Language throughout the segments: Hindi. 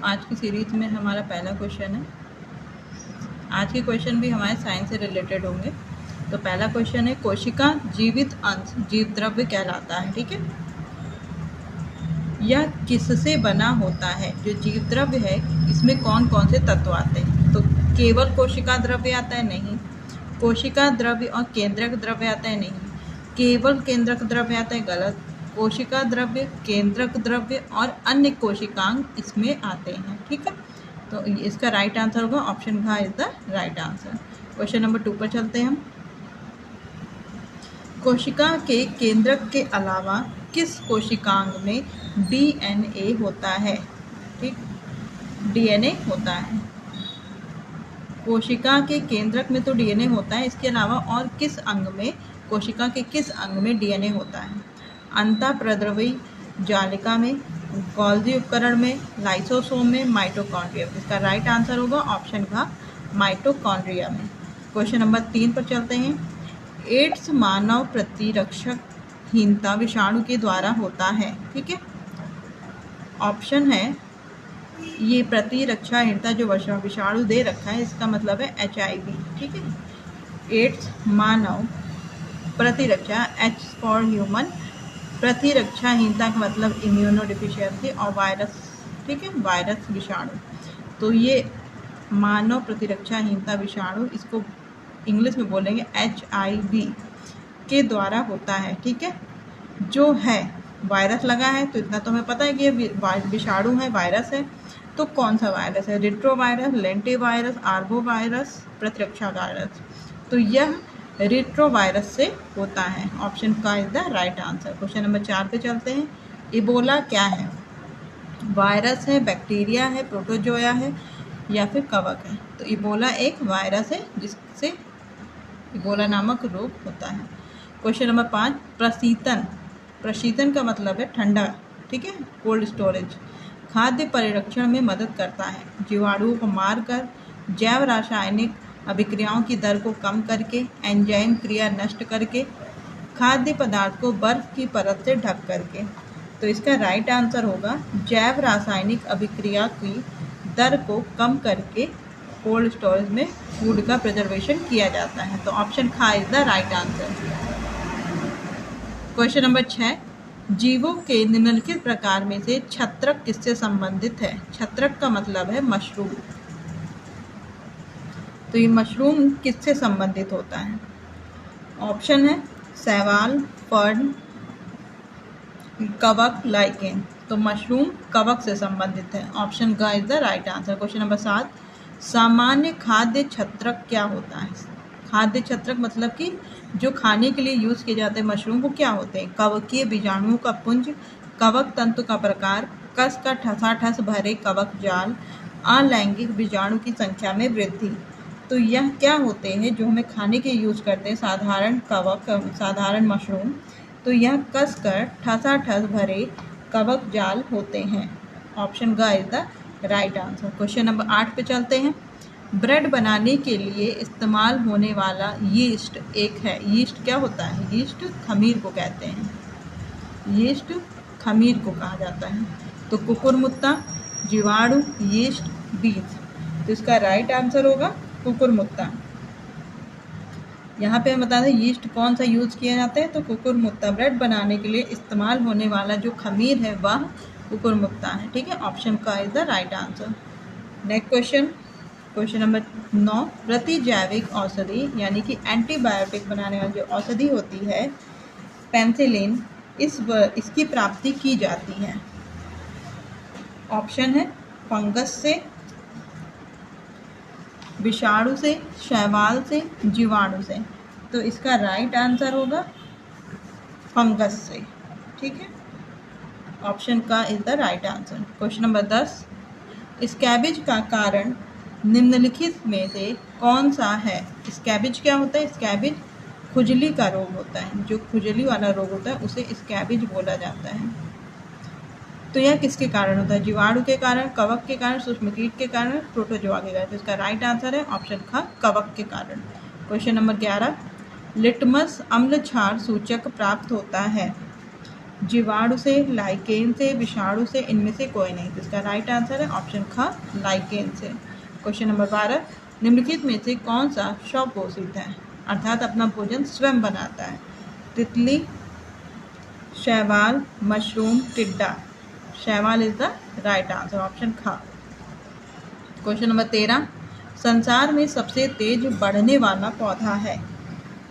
आज की सीरीज में हमारा पहला क्वेश्चन है। आज के क्वेश्चन भी हमारे साइंस से रिलेटेड होंगे। तो पहला क्वेश्चन है, कोशिका जीवित अंश जीव द्रव्य कहलाता है। ठीक है, यह किससे बना होता है? जो जीव द्रव्य है इसमें कौन कौन से तत्व आते हैं? तो केवल कोशिका द्रव्य आता है? नहीं। कोशिका द्रव्य और केंद्रक द्रव्य आता है? नहीं। केवल केंद्रक द्रव्य आता है? गलत। कोशिका द्रव्य, केंद्रक द्रव्य और अन्य कोशिकांग इसमें आते हैं। ठीक है, तो इसका राइट आंसर होगा ऑप्शन घ is the right answer. Question number 2 पर चलते हैं हम। कोशिका के केंद्रक के अलावा किस कोशिकांग में डीएनए होता है? ठीक, डीएनए होता है। कोशिका के केंद्रक में तो डीएनए होता है, इसके अलावा और किस अंग में, कोशिका के किस अंग में डीएनए होता है? अंतःप्रद्रवी जालिका में, गोल्गी उपकरण में, लाइसोसोम में, माइटोकॉन्ड्रिया में। इसका राइट आंसर होगा ऑप्शन घ माइटोकॉन्ड्रिया में। क्वेश्चन नंबर 3 पर चलते हैं। एड्स मानव प्रतिरक्षकहीनता विषाणु के द्वारा होता है। ठीक है, ऑप्शन है ये प्रतिरक्षाहीनता जो विषाणु दे रखा है इसका मतलब है HIV। ठीक है, एड्स मानव प्रतिरक्षा, H फॉर ह्यूमन, प्रतिरक्षाहीनता का मतलब इम्यूनो डिफिशियंसी, और वायरस। ठीक है, वायरस विषाणु। तो ये मानव प्रतिरक्षाहीनता विषाणु, इसको इंग्लिश में बोलेंगे HIV के द्वारा होता है। ठीक है, जो है वायरस लगा है तो इतना तो हमें पता है कि ये विषाणु है, वायरस है। तो कौन सा वायरस है? रेट्रोवायरस, लेंटिवायरस, आर्बोवायरस, प्रतिरक्षा वायरस। तो यह रेट्रोवायरस से होता है। ऑप्शन का is the right answer. Question number 4 पे चलते हैं। इबोला क्या है? वायरस है, बैक्टीरिया है, प्रोटोजोया है या फिर कवक है? तो इबोला एक वायरस है जिससे इबोला नामक रोग होता है। क्वेश्चन नंबर 5, प्रशीतन। प्रशीतन का मतलब है ठंडा। ठीक है, कोल्ड स्टोरेज। खाद्य परिरक्षण में मदद करता है, जीवाणुओं को मारकर, जैव रासायनिक अभिक्रियाओं की दर को कम करके, एंजाइम क्रिया नष्ट करके, खाद्य पदार्थ को बर्फ की परत से ढक करके। तो इसका राइट आंसर होगा जैव रासायनिक अभिक्रिया की दर को कम करके कोल्ड स्टोरेज में फूड का प्रिजर्वेशन किया जाता है। तो ऑप्शन ख is the right answer. Question number 6, जीवों के निम्नलिखित प्रकार में से छत्रक किससे संबंधित है? छत्रक का मतलब है मशरूम। तो ये मशरूम किससे संबंधित होता है? ऑप्शन है शैवाल, फर्न, कवक, लाइकेन। तो मशरूम कवक से संबंधित है। ऑप्शन ग is the right answer. Question number 7, सामान्य खाद्य छत्रक क्या होता है? खाद्य छत्रक मतलब कि जो खाने के लिए यूज़ किए जाते हैं मशरूम, वो क्या होते हैं? कवकीय बीजाणुओं का पुंज, कवक तंतु का प्रकार, कस का ठसाठस भरे कवक जाल, अलैंगिक बीजाणु की संख्या में वृद्धि। तो यह क्या होते हैं जो हमें खाने के यूज़ करते हैं? साधारण कवक, साधारण मशरूम। तो यह कस कर ठसाठस भरे कवक जाल होते हैं। ऑप्शन ग is the right answer. Question number 8 पे चलते हैं। ब्रेड बनाने के लिए इस्तेमाल होने वाला यीस्ट एक है। यीस्ट क्या होता है? यीस्ट खमीर को कहते हैं। यीस्ट खमीर को कहा जाता है। तो कुकुरमुत्ता, जीवाणु, यीस्ट, बीज। तो इसका राइट आंसर होगा कुकुरमुत्ता। यहाँ पे हम बता दें यीस्ट कौन सा यूज़ किया जाता है, तो कुकुरमुत्ता। ब्रेड बनाने के लिए इस्तेमाल होने वाला जो खमीर है वह कुकुरमुत्ता है। ठीक है, ऑप्शन का is the right answer. Next question, question number 9, प्रतिजैविक औषधि यानी कि एंटीबायोटिक बनाने वाली जो औषधि होती है पेनिसिलिन, इसकी प्राप्ति की जाती है। ऑप्शन है फंगस से, विषाणु से, शैवाल से, जीवाणु से। तो इसका राइट आंसर होगा फंगस से। ठीक है, ऑप्शन का is the right answer. Question number 10, scabies का कारण निम्नलिखित में से कौन सा है? स्कैबिज क्या होता है? स्कैबिज खुजली का रोग होता है। जो खुजली वाला रोग होता है उसे स्कैबिज बोला जाता है। तो यह किसके कारण होता है? जीवाणु के कारण, कवक के कारण, सूक्ष्मकीट के कारण, प्रोटोजोआ के कारण। तो इसका राइट आंसर है ऑप्शन ख कवक के कारण। क्वेश्चन नंबर 11, लिटमस अम्ल क्षार सूचक प्राप्त होता है जीवाणु से, लाइकेन से, विषाणु से, इनमें से कोई नहीं। तो इसका राइट आंसर है ऑप्शन ख, लाइकेन से। क्वेश्चन नंबर 12, निम्नलिखित में से कौन सा स्वपोषित है, अर्थात अपना भोजन स्वयं बनाता है? तितली, शैवाल, मशरूम, टिड्डा। शैवाल is the right answer, option ख। क्वेश्चन नंबर 13, संसार में सबसे तेज बढ़ने वाला पौधा है?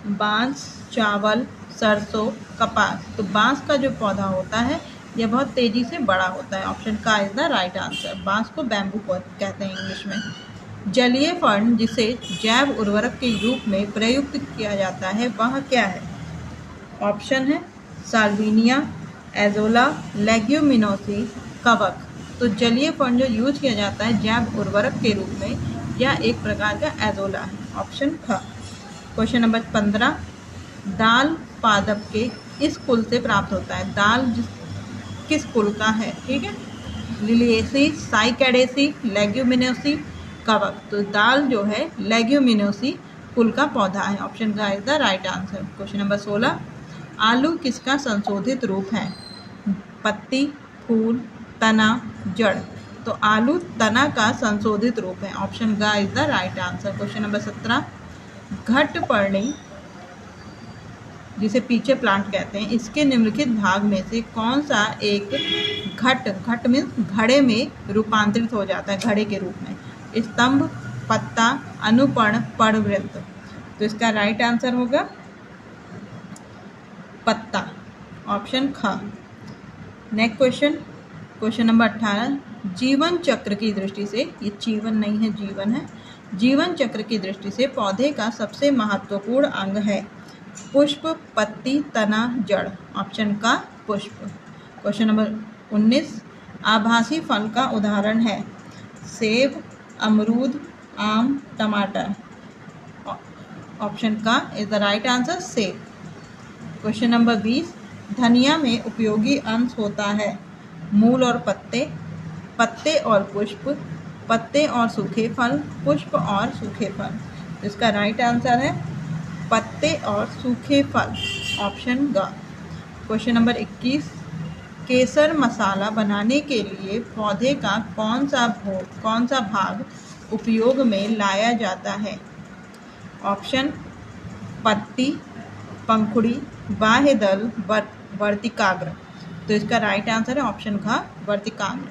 बांस, चावल, सरसों, कपास। तो बांस का जो पौधा होता है यह बहुत तेजी से बड़ा होता है, ऑप्शन का इज द राइट आंसर। बांस को बैम्बू कहते हैं इंग्लिश में। जलीय फर्न जिसे जैव उर्वरक के रूप में प्रयुक्त किया जाता है वह क्या है? ऑप्शन है साल्विनिया, एजोला, लेग्यूमिनोसी, कवक। तो जलीय फर्न जो यूज किया जाता है जैव उर्वरक के रूप में, यह एक प्रकार का एजोला है, ऑप्शन ख। क्वेश्चन नंबर 15, दाल पादप के इस कुल से प्राप्त होता है? दाल किस कुल का है? ठीक है, लिलिएसी, साइकैडेसी, लेग्यूमिनोसी, कवक। तो दाल जो है लेग्यूमिनोसी कुल का पौधा है, ऑप्शन का is the right answer. Question number 16, आलू किसका संशोधित रूप है? पत्ती, फूल, तना, जड़। तो आलू तना का संशोधित रूप है, ऑप्शन का is the right answer. Question number 17, घटपर्णी जिसे पीछे प्लांट कहते हैं, इसके निम्नलिखित भाग में से कौन सा एक घट मीन्स घड़े में रूपांतरित हो जाता है, घड़े के रूप में? स्तंभ, पत्ता, अनुपर्ण, पर्णवृत्त। तो इसका राइट आंसर होगा पत्ता, ऑप्शन ख। नेक्स्ट क्वेश्चन, क्वेश्चन नंबर 18, जीवन चक्र की दृष्टि से, ये जीवन नहीं है जीवन है, जीवन चक्र की दृष्टि से पौधे का सबसे महत्वपूर्ण अंग है? पुष्प, पत्ती, तना, जड़। ऑप्शन का पुष्प। क्वेश्चन नंबर 19, आभासी फल का उदाहरण है? सेब, अमरूद, आम, टमाटर। ऑप्शन का इज द राइट आंसर, सेब। क्वेश्चन नंबर 20, धनिया में उपयोगी अंश होता है? मूल और पत्ते, पत्ते और पुष्प, पत्ते और सूखे फल, पुष्प और सूखे फल। इसका राइट आंसर है पत्ते और सूखे फल, ऑप्शन ग। क्वेश्चन नंबर 21, केसर मसाला बनाने के लिए पौधे का कौन सा भाग उपयोग में लाया जाता है? ऑप्शन पत्ती, पंखुड़ी, बाह्य दल, वर्तिकाग्र। तो इसका राइट आंसर है ऑप्शन ख, वर्तिकाग्र।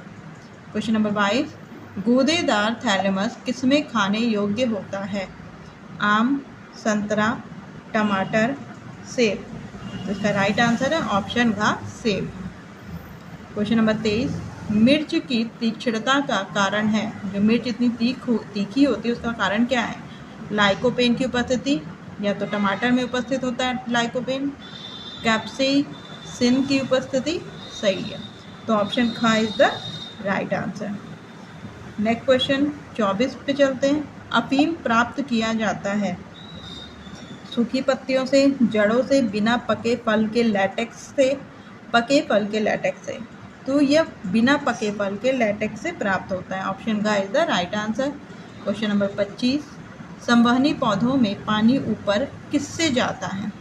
क्वेश्चन नंबर 22, गूदेदार थैलेमस किसमें खाने योग्य होता है? आम, संतरा, टमाटर, सेब। तो इसका राइट आंसर है ऑप्शन घ, सेब। क्वेश्चन नंबर 23, मिर्च की तीक्ष्णता का कारण है? जो मिर्च इतनी तीखी होती है उसका कारण क्या है? लाइकोपेन की उपस्थिति, या तो टमाटर में उपस्थित होता है लाइकोपेन, कैप्साइसिन की उपस्थिति। सही है, तो ऑप्शन ख is the right answer. Next question 24 पे चलते हैं। अफीम प्राप्त किया जाता है? सूखी पत्तियों से, जड़ों से, बिना पके फल के लैटेक्स से, पके फल के लैटेक्स से। तो यह बिना पके फल के लैटेक्स से प्राप्त होता है, ऑप्शन का is the right answer. Question number 25, संवहनी पौधों में पानी ऊपर किससे जाता है?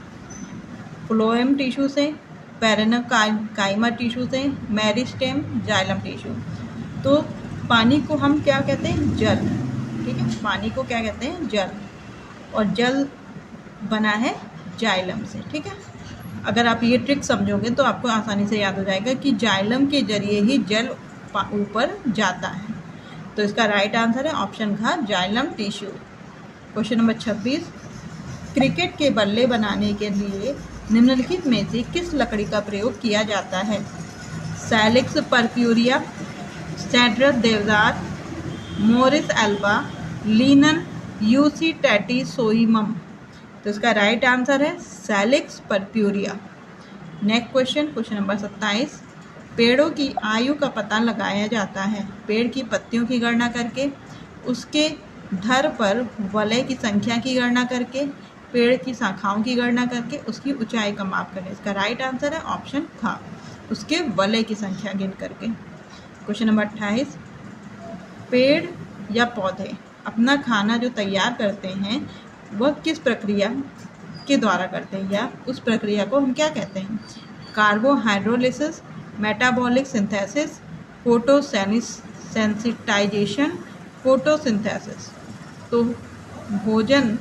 फ्लोएम टिश्यू से, पैरेन्काइमा टिश्यू से, मेरिस्टेम, जाइलम टिश्यू। तो पानी को हम क्या कहते हैं? जल। ठीक है, पानी को क्या कहते हैं? जल। और जल बना है जाइलम से। ठीक है, अगर आप ये ट्रिक समझोगे तो आपको आसानी से याद हो जाएगा कि जाइलम के जरिए ही जल ऊपर जाता है। तो इसका राइट आंसर है ऑप्शन घ, xylem tissue. Question number 26, cricket के बल्ले बनाने के लिए निम्नलिखित में से किस लकड़ी का प्रयोग किया जाता है? सैलिक्स पर्क्यूरिया, सैड्रस देवदार, मोरिस एल्बा, लिनन यूसीटेटिसोइमम। तो इसका राइट आंसर है सैलिक्स पर्क्यूरिया। नेक्स्ट क्वेश्चन, क्वेश्चन नंबर 27, पेड़ों की आयु का पता लगाया जाता है? पेड़ की पत्तियों की गणना करके, उसके धर पर वलय की संख्या की गणना करके, पेड़ की शाखाओं की गणना करके, उसकी ऊंचाई का माप करके। इसका राइट आंसर है ऑप्शन ख, उसके वलय की संख्या गिन करके। क्वेश्चन नंबर 28, पेड़ या पौधे अपना खाना जो तैयार करते हैं वह किस प्रक्रिया के द्वारा करते हैं, या उस प्रक्रिया को हम क्या कहते हैं? कार्बोहाइड्रोलिसिस, मेटाबॉलिक सिंथेसिस, फोटोसेंसिटाइजेशन, फोटोसिंथेसिस। तो भोजन,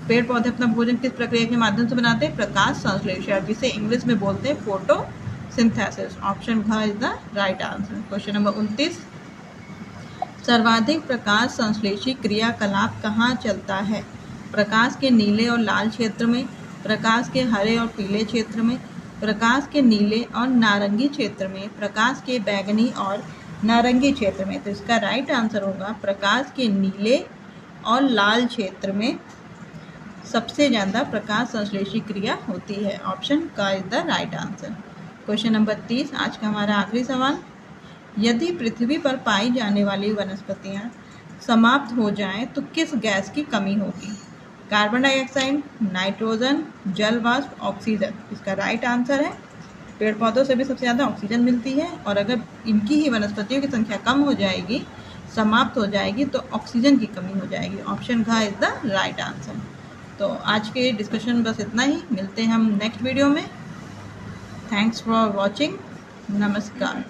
पेड़ पौधे अपना भोजन किस प्रक्रिया के माध्यम से बनाते हैं? प्रकाश संश्लेषण, जिसे इंग्लिश में बोलते हैं फोटोसिंथेसिस। ऑप्शन घ is the right answer. Question number 29, सर्वाधिक प्रकाश संश्लेषी क्रियाकलाप कहाँ चलता है? प्रकाश के नीले और लाल क्षेत्र में, प्रकाश के हरे और पीले क्षेत्र में, प्रकाश के नीले और नारंगी क्षेत्र में, प्रकाश के बैंगनी और नारंगी क्षेत्र में। तो इसका राइट आंसर होगा प्रकाश के नीले और लाल क्षेत्र में सबसे ज़्यादा प्रकाश संश्लेषी क्रिया होती है। ऑप्शन का is the right answer. Question number 30, आज का हमारा आखिरी सवाल, यदि पृथ्वी पर पाई जाने वाली वनस्पतियां समाप्त हो जाएं तो किस गैस की कमी होगी? कार्बन डाइऑक्साइड, नाइट्रोजन, जल वाष्प, ऑक्सीजन। इसका राइट आंसर है पेड़ पौधों से भी सबसे ज़्यादा ऑक्सीजन मिलती है, और अगर इनकी ही वनस्पतियों की संख्या कम हो जाएगी, समाप्त हो जाएगी, तो ऑक्सीजन की कमी हो जाएगी। ऑप्शन घ इज द राइट आंसर। तो आज के डिस्कशन बस इतना ही, मिलते हैं हम नेक्स्ट वीडियो में। थैंक्स फॉर वॉचिंग, नमस्कार।